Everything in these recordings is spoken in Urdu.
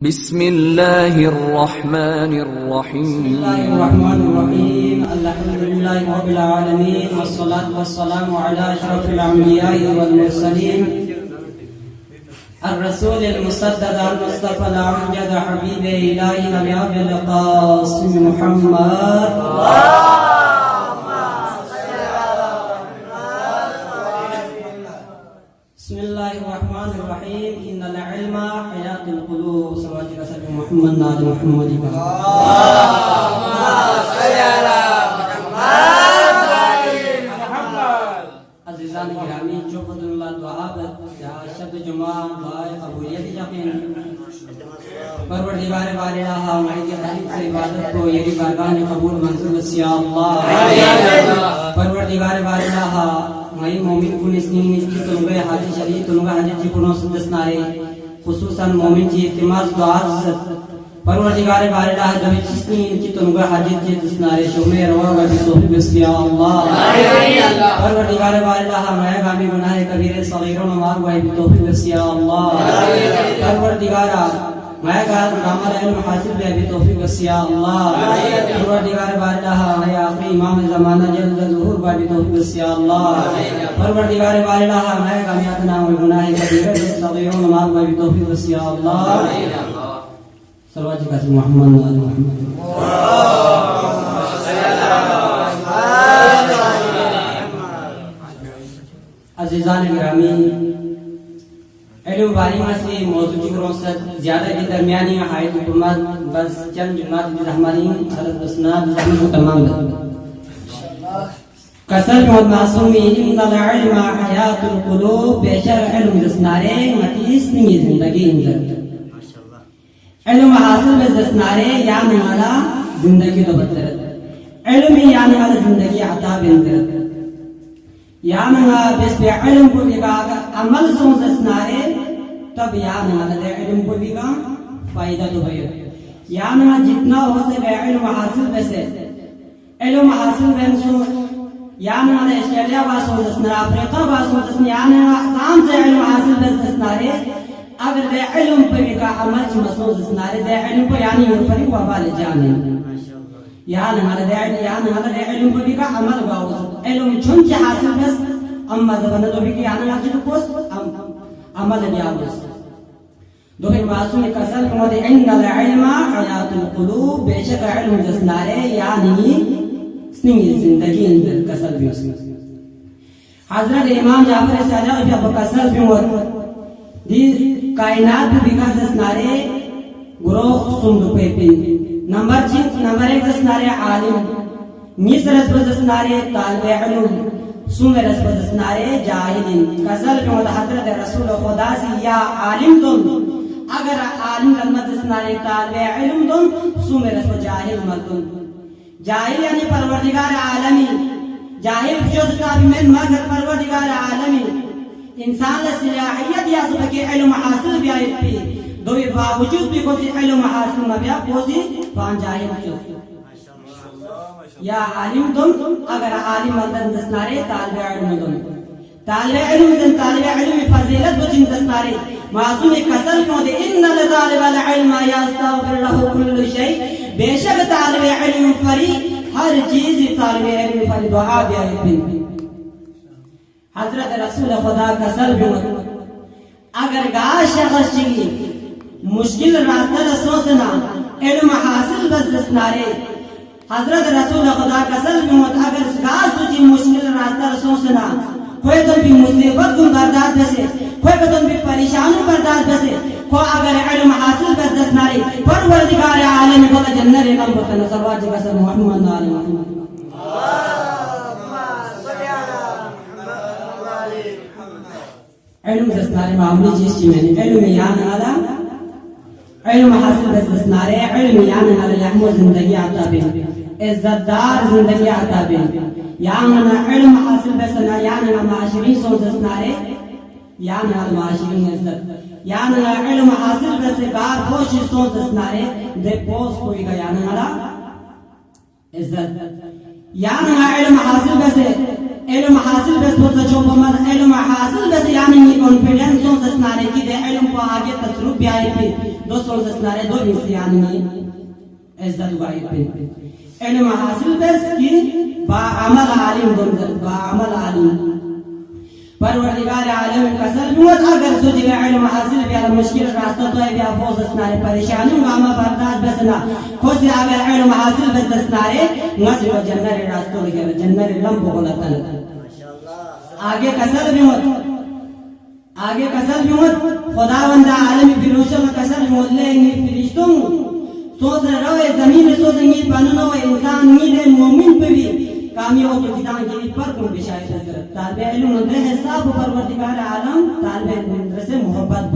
بسم الله الرحمن الرحيم. بسم الله الرحمن الرحيم. الحمد لله رب العالمين، والصلاة والسلام على أشرف الأنبياء والمرسلين، الرسول المسدد المصطفى الأمجد حبيب إلهنا أبي القاسم محمد. بسم الله الرحمن الرحيم. إن العلم حياة القلوب. صلوات رسول محمد نال محمد. عزیزان گرامی، جو فضل اللہ دعا شب جمعہ دعائے قبولیت یقین پروردگار بارے ہماری تعلیم سے عبادت کو یری بارگاہ میں قبول منظور وسیا اللہ. پروردگار بارے مئی مومن کو نسنین کی تلوے حاجی شریف تلوے حاجی جی کو سدس نارے خصوصاً مومن جی اعتماد دعا پروردگار بارے جب نسنین کی تلوے حاجی جی دسنارے شومے روا گدی توفیق وسیا اللہ. پروردگار بارے میں گامی گناہ کبیرہ صغیر و نمار و توفیق وسیا اللہ. پروردگار میں گار رحمت علم حاصل بے ابھی توفیق وسیا اللہ. پروردگار بارے میں آخری امام زمانہ جلد ظہور بے ابھی توفیق وسیا اللہ. پروردگار بارے میں گامی اتنا و گناہ کبیرہ صغیر و نمار و ابھی توفیق وسیا اللہ. صلوات جی محمد و آل محمد. عزیزان گرامی، علم باری میں سے موضوع کی فروست زیادہ کی درمیانی حائد حکومت بس چند جمعات کی رحمانی حضرت اسناد زمین کو تمام لگا قصر محمد معصومی ان العلم حیات القلوب. بیشر علم دسنارے متیس نہیں زندگی انزل علم حاصل بس دسنارے یعنی والا زندگی تو بدرت علم یعنی والا زندگی عطا بندرت یعنی بس پہ علم کو لگا عمل سو دسنارے تب یعنی والا دے علم کو لگا فائدہ تو بھئی یعنی جتنا ہو سکے علم حاصل بسے علم حاصل بسے یعنی والا اشتریا باسو دسنار افریقہ باسو دسنار یعنی آسان سے علم حاصل بس دسنارے اگر دے علم پر لکا عمل چی مسعود سنارے دے علم پر یعنی یرفری وبال جانے یعنی ہمارے دے علم پر لکا عمل باوز علم چون چی حاصل بس اما زبانہ دو بھی کی یعنی حاصل پوس عمل بیاوز دو بھی معصوم قصر کمو دے ان العلم حیات القلوب. بے شک علم جسنارے یعنی سنگی زندگی اندر قصر بھی اس میں حضرت امام جعفر صادق بھی اب قصر بھی مرمت دی کائنات بکاس دسنارے گروہ سندو پیپن نمبر 1 دسنارے عالم نیس رسب دسنارے طالب علم سن رسب دسنارے جاہلین. قصر کے مدد حضرت رسول خدا سے یا عالم دن اگر عالم رسب دسنارے طالب علم دن سن رسب جاہل مردن. جاہل یعنی پروردگار عالمی جاہل جز کا بھی من مگر پروردگار عالمی انسان لصلاحیت یا سب کے علم حاصل بھی آئیت بھی دوی باوجود بھی کوئی علم حاصل نہ بیا کوئی فان جاہل چوف یا عالم دن اگر عالم مردن دسنارے طالب علم دن طالب علم فضیلت بچن دسنارے معصوم قصر کیوں دے ان لطالب العلم یستغفر له کل شیء. بے شک طالب علم فری ہر چیز طالب علم فری دعا بھی آئیت بھی حضرت رسول خدا کا سر بھی اگر گاہ شخص چیگی مشکل راستہ سوچنا علم حاصل بس دسنارے حضرت رسول خدا کا سر بھی اگر گاہ سوچی مشکل راستہ سوچنا کوئی تم بھی مصیبت کن برداشت بسے کوئی تم بھی پریشانوں برداشت بسے کو اگر علم حاصل بس دسنارے پروردگار عالم کو جنت رقم بتنا صلوات جی بسر محمد و آل محمد. علم دسنارے معمولی چیز کی میں نے علم یعنی والا علم حاصل بس دسنارے علم یعنی والا یحمو زندگی عطا بے عزت دار زندگی عطا بے یعنی علم حاصل بس یعنی معاشرین سو دسنارے یعنی معاشرین عزت یعنی علم حاصل بس کار پوشی سو دسنارے دے پوس کوئی گا یعنی والا عزت یعنی علم حاصل بس علم حاصل بس ہوتا جو بمر علم حاصل بس یعنی می کانفیڈنس سو سنارے کی دے علم کو آگے تصرف بھی آئی پہ دو سو سنارے دو بھی یعنی می عزت گائی پہ علم حاصل بس کی با عمل عالم گنزل با عمل عالم پروردگار عالم کسر بیوت اگر سو دیو علم حاصل بیا مشکل راستہ تو ہے بیا فوز سنارے پریشانی گاما برداشت بسنا خود سے اگر علم حاصل بس سنارے نصر و جنر راستہ لگے جنر لمب بولتا آگے کسر بیوت خداوند عالم فروشم کسر بیوت لے انگی فرشتوں سوچ رہے زمین سوچ انگی بننو انسان انگی مومن پہ بھی کامیاب تو کتان کی پر کن بشاید حضرت طالب علم نندر حساب پروردگار عالم طالب علم سے محبت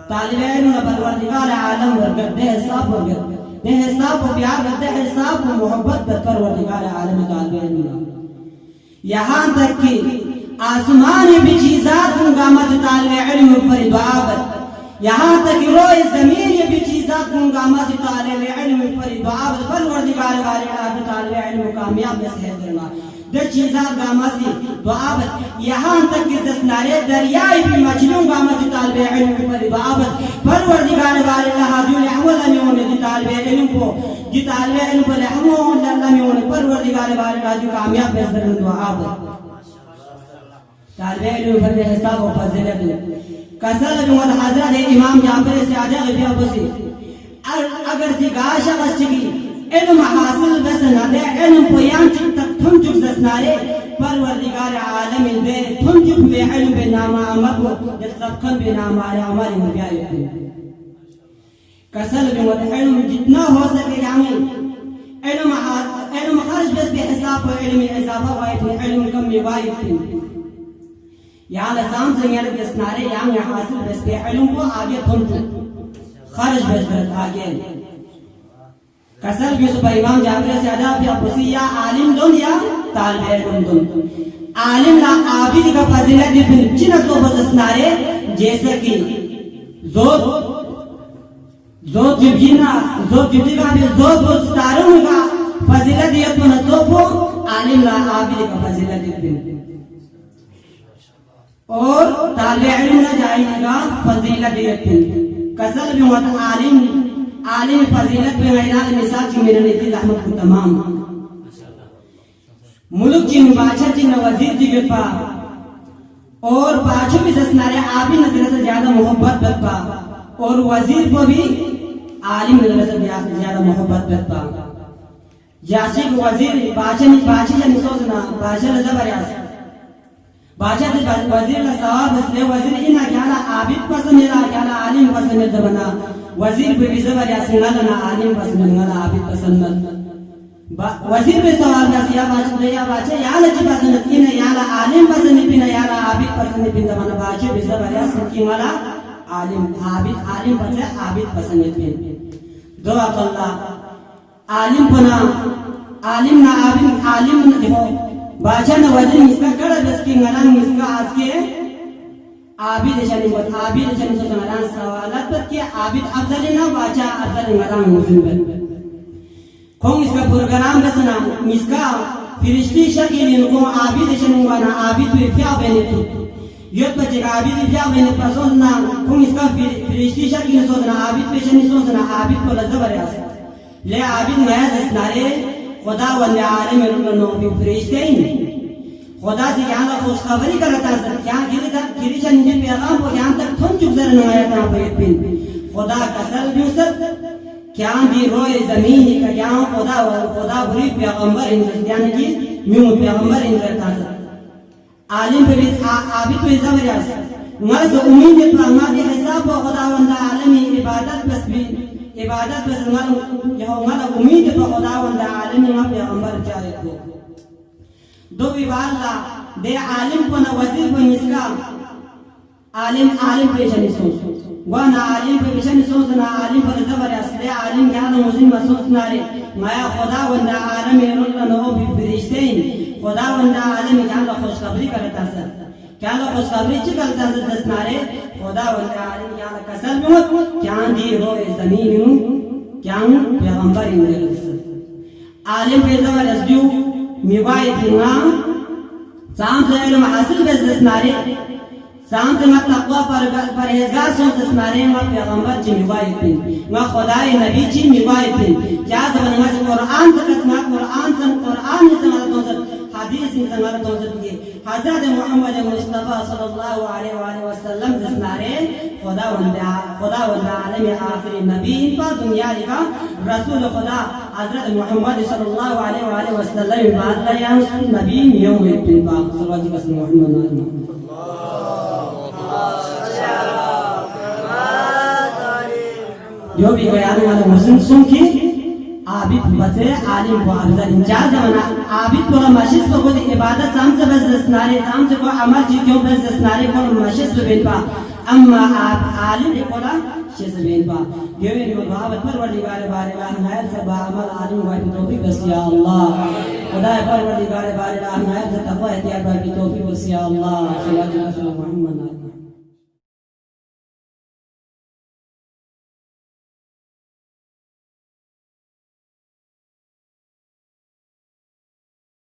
طالب علم پروردگار عالم ورگت دے حساب ورگت دے حساب و پیار دے حساب و محبت پروردگار عالم طالب علم یہاں تک کہ آسمان بھی چیزات گامت طالب علم پر دعابت یہاں تک روئے زمین یہ بھی چیزات گامت طالب علم پر دعابت پروردگار طالب علم کامیاب سے ہے کرنا دے چیزات گامت دعابت یہاں تک کہ دسنارے دریائی بھی مچھلیوں گامت طالب علم پر دعابت پروردگار حاضر احول میں دی طالب علم کو دی طالب علم پر احول اللہ میں پروردگار حاضر کامیاب سے ہے دعابت طالب علم پر حساب و فضیلت کسل بمد حضرت امام جعفر سعدی غفی ابوسی اگر سی گاشا بچگی علم حاصل بس نہ دے علم پویان چک تک تھن چک دسنارے پروردگار عالم بے تھن چک بے علم بے نام آمد و جسفقن بے نام آیا ہماری مبیائی کسل بمد علم جتنا ہو سکے یعنی علم خرج بس بے حساب و علم اضافہ وائد علم کم وائد یہاں لسان سے یعنی دسنارے یہاں حاصل بس پہ علم کو آگے تھنچو خرج بس آگے کسل یوسف امام جعفر سعدی فی ابوسی یا عالم دن یا طالب علم دن عالم لا عابد کا فضیلت بن چنہ تو بس اسنارے جیسے کہ زود جبجی کا بھی زود ستاروں کا فضیلت یہ تو نتوفو عالم لا عابد کا فضیلت بن اور طالب علم نہ جائے گا فضیلت دیتن کسل بیوت عالم فضیلت بے غیران مثال کی میرے نیتی رحمت کو تمام ملک چین بادشاہ چین وزیر جی گپا اور بادشاہ بھی سسنارے آبی نظر سے زیادہ محبت بتپا اور وزیر کو بھی عالم نظر سے زیادہ محبت بتپا جاسی کو وزیر بادشاہ جن سوچنا بادشاہ رضا بریاس بادشاہ سے وزیر کا سوال بس لے وزیر انہا کیالا عابد پسند ہے کیالا عالم پسند ہے زبنا وزیر پہ بھی زبر یا سنگالا عالم پسند ہے عابد پسند وزیر پہ سوال بس یا بادشاہ یا لچی پسند ہے یا عالم پسند ہے یا عابد پسند ہے زبنا بادشاہ بھی زبر یا سنکی والا عالم پسند ہے عابد پسند ہے دعا اللہ عالم پنا عالم نہ عالم دیکھو بادشاہ نے وزیر اس کا کڑا بس کی نگران اس کا آج کے عابد شانی بات عابد شانی سوچ نگران سوالات بات کی عابد افضل نہ بادشاہ افضل نگران موزن بات کھونگ اس کا پروگرام بسنا اس کا فرشتی شکل ان کو عابد شانی وانا عابد پہ فیا بینے تھی یوت بچے کا عابد فیا بینے پر سوچنا کھونگ اس کا فرشتی شکل سوچنا عابد پہ شانی سوچنا عابد کو لذب ریاس لے عابد محض اسنارے خدا ولی عالم رلنو فی فرشتین خدا سے یہاں خوشخبری کرتا ہے یہاں گری چند پیغام کو یہاں تک تھن چک زر نمایتا فرید بن خدا کسل بیوست کیا دی روئے زمینی کا یہاں خدا بری پیغمبر انجل یعنی کہ میون پیغمبر انجل تازر عالم پہ عابد پہ زبریاس مرز امید پر ہماری حساب و خدا وندہ عالمی عبادت بس بھی عبادت بس مالا امید تو خداوند عالمی ما پیغمبر جائے کو دو بیوالا دے عالم کو نہ وزیر کو نسکا عالم پیشنی سوچ وانا عالم پیشنی سوچنا عالم پر زبر اسلے عالم یعنی مسلم سوچنا رے مایا خداوند عالمی رلن ہو بھی فرشتین خداوند عالمی یعنی خوشخبری کرتا سر کیا خوشخبری چکلتا سر دسنارے خداوند عالمی یعنی کسل بہت کیا دی روئے زمین کیا پیغمبر انجل عالم پیزا و رسدیو میوائی دینا سام سے علم حاصل بس دسنارے سام سے مت تقوی پرہیزگار سو دسنارے ما پیغمبر چی میوائی پن ما خدای نبی چی میوائی پن کیا زبان ما سے قرآن سے قسمہ قرآن سے مدد حدیث سے مدد ہوسکتی ہے حضرت محمد مصطفیٰ صلی اللہ علیہ وآلہ وسلم دسنارے خدا و عالم آخری نبی پا دنیا لکھا رسول خدا حضرت محمد صلی اللہ علیہ وآلہ وسلم بات لیا نبی میوم اپن پا صلی اللہ علیہ وسلم محمد جو بھی کوئی آنے والا مسلم سن کی عابد بچے عالم کو عابدہ انجاز زمانہ عابد کو مشیس کو کوئی عبادت سام سے بس دسنارے سام سے کوئی عمل جی کیوں بس دسنارے کو مشیس کو بین پا اما عالم کو شیس بین پا گوین کو بھاوت پروردگار بارے اللہ نائل سے با عمل عالم وائی توفیق بس یا اللہ خدا پروردگار بارے اللہ نائل سے تقوی احتیار بارے توفیق بس یا اللہ صلی اللہ علیہ وسلم محمد